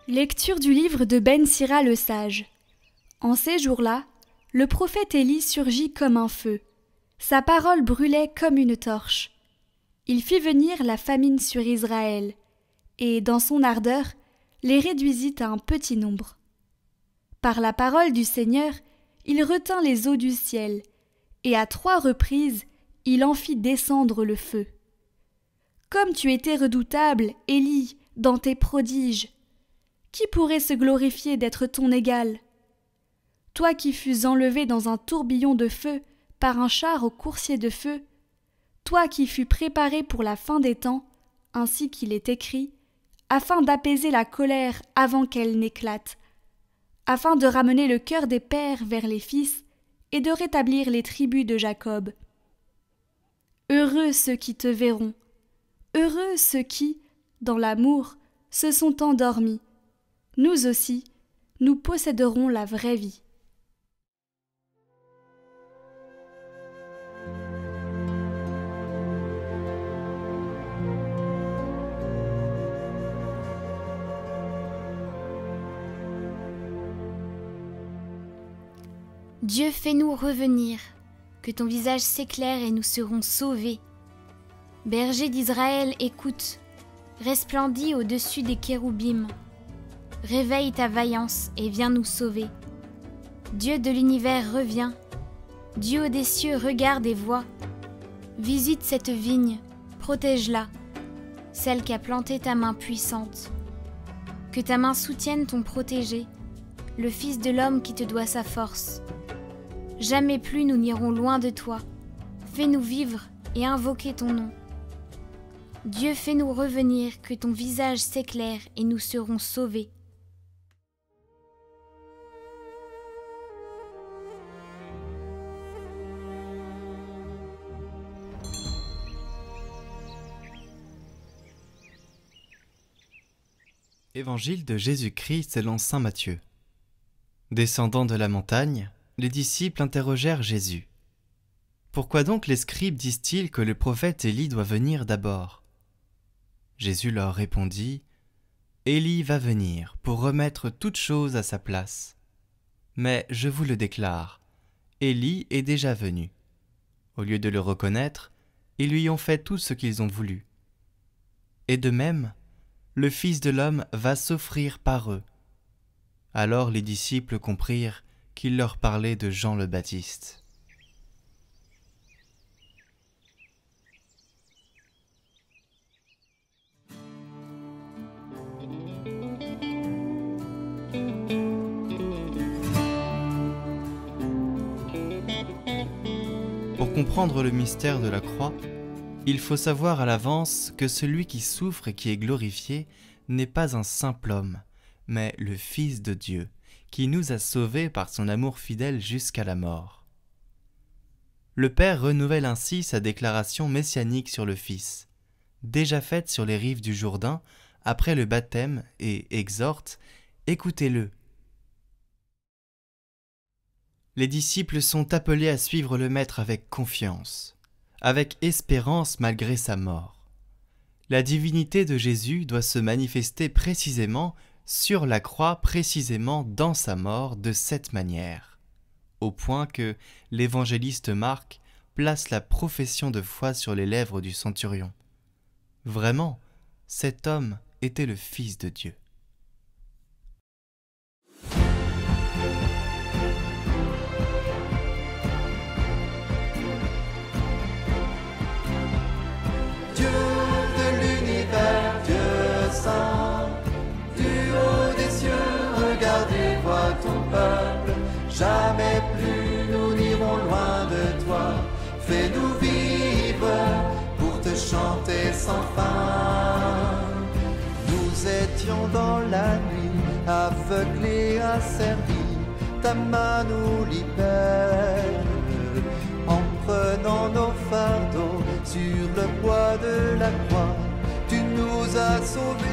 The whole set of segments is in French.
Lecture du livre de Ben Sira le sage. En ces jours-là, le prophète Élie surgit comme un feu. Sa parole brûlait comme une torche. Il fit venir la famine sur Israël, et, dans son ardeur, les réduisit à un petit nombre. Par la parole du Seigneur, il retint les eaux du ciel, et à 3 reprises, il en fit descendre le feu. Comme tu étais redoutable, Élie, dans tes prodiges, qui pourrait se glorifier d'être ton égal? Toi qui fus enlevé dans un tourbillon de feu par un char au coursier de feu, toi qui fus préparé pour la fin des temps, ainsi qu'il est écrit, afin d'apaiser la colère avant qu'elle n'éclate, afin de ramener le cœur des pères vers les fils et de rétablir les tribus de Jacob. Heureux ceux qui te verront, heureux ceux qui, dans l'amour, se sont endormis. Nous aussi, nous posséderons la vraie vie. Dieu, fais-nous revenir, que ton visage s'éclaire et nous serons sauvés. Berger d'Israël, écoute, resplendis au-dessus des kéroubim. Réveille ta vaillance et viens nous sauver. Dieu de l'univers reviens. Dieu des cieux regarde et voit. Visite cette vigne, protège-la, celle qu'a planté ta main puissante. Que ta main soutienne ton protégé, le Fils de l'homme qui te doit sa force. Jamais plus nous n'irons loin de toi. Fais-nous vivre et invoquer ton nom. Dieu, fais-nous revenir, que ton visage s'éclaire et nous serons sauvés. Évangile de Jésus-Christ selon saint Matthieu. Descendant de la montagne, les disciples interrogèrent Jésus. « Pourquoi donc les scribes disent-ils que le prophète Élie doit venir d'abord ?» Jésus leur répondit, « Élie va venir pour remettre toutes choses à sa place. Mais je vous le déclare, Élie est déjà venu. Au lieu de le reconnaître, ils lui ont fait tout ce qu'ils ont voulu. Et de même, le Fils de l'homme va s'offrir par eux. » Alors les disciples comprirent qu'il leur parlait de Jean le Baptiste. Pour comprendre le mystère de la croix, il faut savoir à l'avance que celui qui souffre et qui est glorifié n'est pas un simple homme, mais le Fils de Dieu, qui nous a sauvés par son amour fidèle jusqu'à la mort. Le Père renouvelle ainsi sa déclaration messianique sur le Fils, déjà faite sur les rives du Jourdain après le baptême, et exhorte « Écoutez-le ». Les disciples sont appelés à suivre le Maître avec confiance, avec espérance malgré sa mort. La divinité de Jésus doit se manifester précisément sur la croix, précisément dans sa mort, de cette manière, au point que l'évangéliste Marc place la profession de foi sur les lèvres du centurion. Vraiment, cet homme était le Fils de Dieu. Dieu de l'univers, Dieu saint, du haut des cieux, regarde et vois ton peuple. Jamais plus nous n'irons loin de toi. Fais-nous vivre pour te chanter sans fin. Nous étions dans la nuit, aveuglés, asservis. Ta main nous libère. En prenant nos fardeaux sur le bois de la croix, tu nous as sauvés.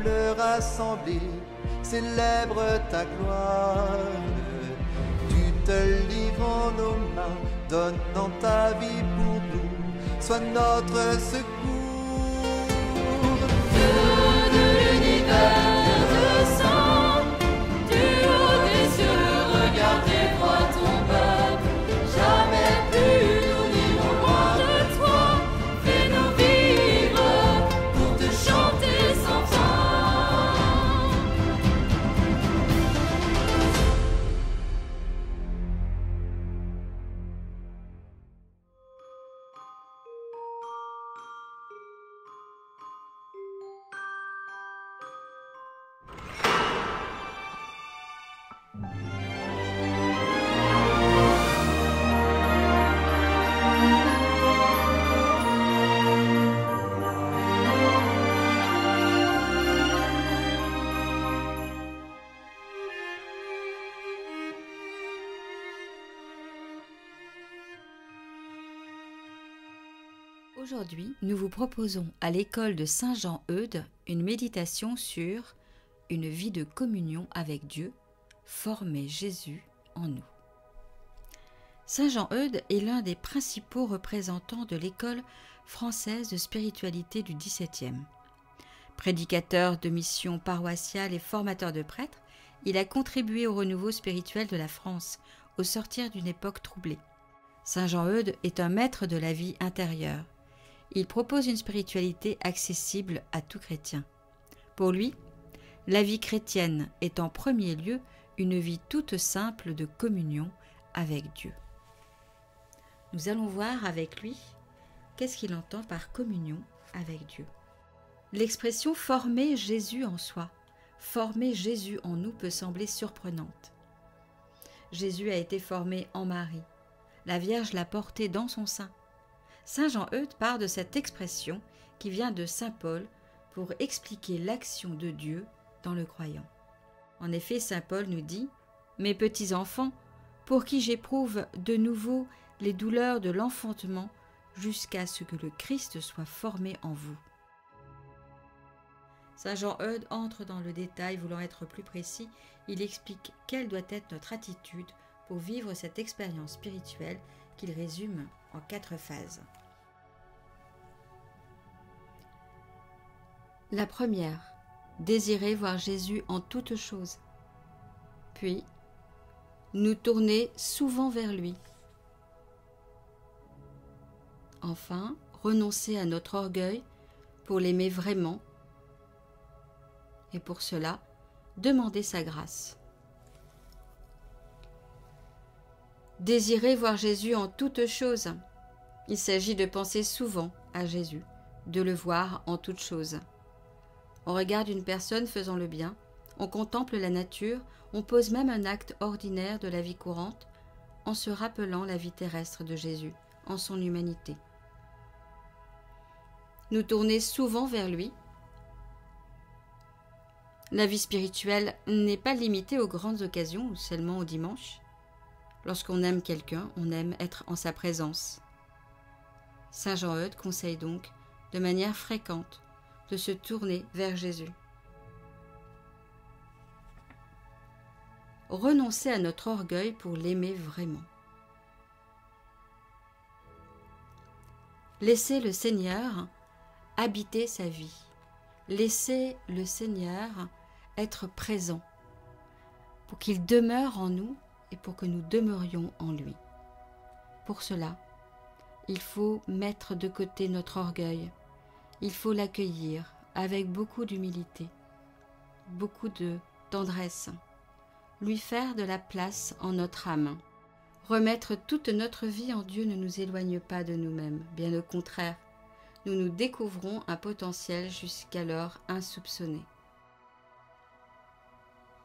peuples rassemblés célèbrent ta gloire. Tu te livres en nos mains, donnant ta vie pour nous, sois notre secours. Dieu de l'univers descend, du haut des cieux, regarde et vois ton peuple. Jamais plus nous n'irons loin de toi, fais-nous vivre pour te chanter sans fin. Aujourd'hui, nous vous proposons à l'école de Saint-Jean-Eudes une méditation sur une vie de communion avec Dieu, former Jésus en nous. Saint-Jean-Eudes est l'un des principaux représentants de l'école française de spiritualité du XVIIe. Prédicateur de missions paroissiales et formateur de prêtres, il a contribué au renouveau spirituel de la France au sortir d'une époque troublée. Saint-Jean-Eudes est un maître de la vie intérieure. Il propose une spiritualité accessible à tout chrétien. Pour lui, la vie chrétienne est en premier lieu une vie toute simple de communion avec Dieu. Nous allons voir avec lui qu'est-ce qu'il entend par communion avec Dieu. L'expression « former Jésus en soi », former Jésus en nous peut sembler surprenante. Jésus a été formé en Marie. La Vierge l'a porté dans son sein. Saint Jean-Eudes part de cette expression qui vient de saint Paul pour expliquer l'action de Dieu dans le croyant. En effet, saint Paul nous dit « Mes petits enfants, pour qui j'éprouve de nouveau les douleurs de l'enfantement jusqu'à ce que le Christ soit formé en vous. » Saint Jean-Eudes entre dans le détail, voulant être plus précis, il explique quelle doit être notre attitude pour vivre cette expérience spirituelle qu'il résume en 4 phases. La première, désirer voir Jésus en toutes choses. Puis, nous tourner souvent vers lui. Enfin, renoncer à notre orgueil pour l'aimer vraiment. Et pour cela, demander sa grâce. Désirer voir Jésus en toutes choses. Il s'agit de penser souvent à Jésus, de le voir en toutes choses. On regarde une personne faisant le bien, on contemple la nature, on pose même un acte ordinaire de la vie courante en se rappelant la vie terrestre de Jésus, en son humanité. Nous tourner souvent vers lui. La vie spirituelle n'est pas limitée aux grandes occasions ou seulement au dimanche. Lorsqu'on aime quelqu'un, on aime être en sa présence. Saint Jean-Eudes conseille donc, de manière fréquente, de se tourner vers Jésus. Renoncer à notre orgueil pour l'aimer vraiment. Laisser le Seigneur habiter sa vie. Laisser le Seigneur être présent pour qu'il demeure en nous et pour que nous demeurions en lui. Pour cela, il faut mettre de côté notre orgueil. Il faut l'accueillir avec beaucoup d'humilité, beaucoup de tendresse, lui faire de la place en notre âme. Remettre toute notre vie en Dieu ne nous éloigne pas de nous-mêmes, bien au contraire, nous nous découvrons un potentiel jusqu'alors insoupçonné.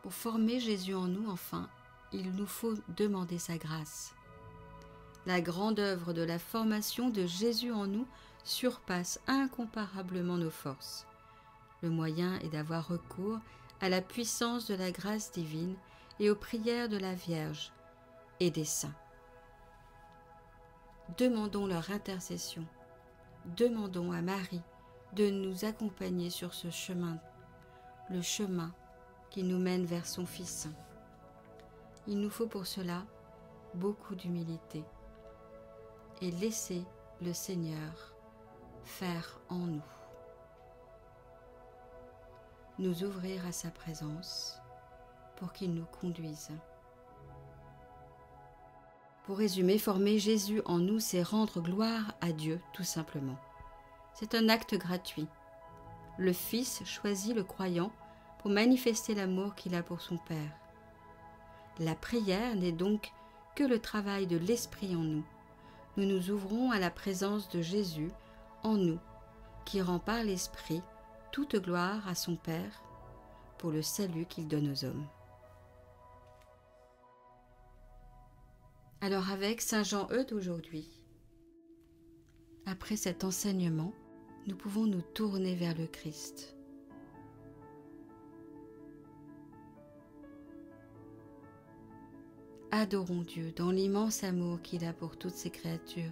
Pour former Jésus en nous, enfin, il nous faut demander sa grâce. La grande œuvre de la formation de Jésus en nous surpasse incomparablement nos forces. Le moyen est d'avoir recours à la puissance de la grâce divine et aux prières de la Vierge et des saints. Demandons leur intercession. Demandons à Marie de nous accompagner sur ce chemin le chemin qui nous mène vers son Fils. Il nous faut pour cela beaucoup d'humilité et laisser le Seigneur faire en nous ouvrir à sa présence pour qu'il nous conduise. Pour résumer, former Jésus en nous, c'est rendre gloire à Dieu, tout simplement. C'est un acte gratuit. Le Fils choisit le croyant pour manifester l'amour qu'il a pour son Père. La prière n'est donc que le travail de l'Esprit en nous. Nous nous ouvrons à la présence de Jésus en nous, qui rend par l'Esprit toute gloire à son Père pour le salut qu'il donne aux hommes. Alors avec Saint Jean-Eudes aujourd'hui, après cet enseignement, nous pouvons nous tourner vers le Christ. Adorons Dieu dans l'immense amour qu'il a pour toutes ses créatures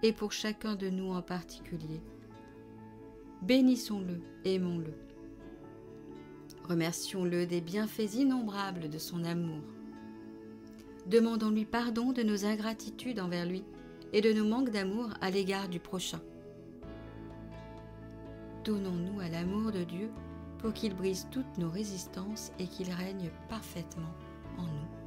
et pour chacun de nous en particulier. Bénissons-le, aimons-le. Remercions-le des bienfaits innombrables de son amour. Demandons-lui pardon de nos ingratitudes envers lui et de nos manques d'amour à l'égard du prochain. Donnons-nous à l'amour de Dieu pour qu'il brise toutes nos résistances et qu'il règne parfaitement en nous.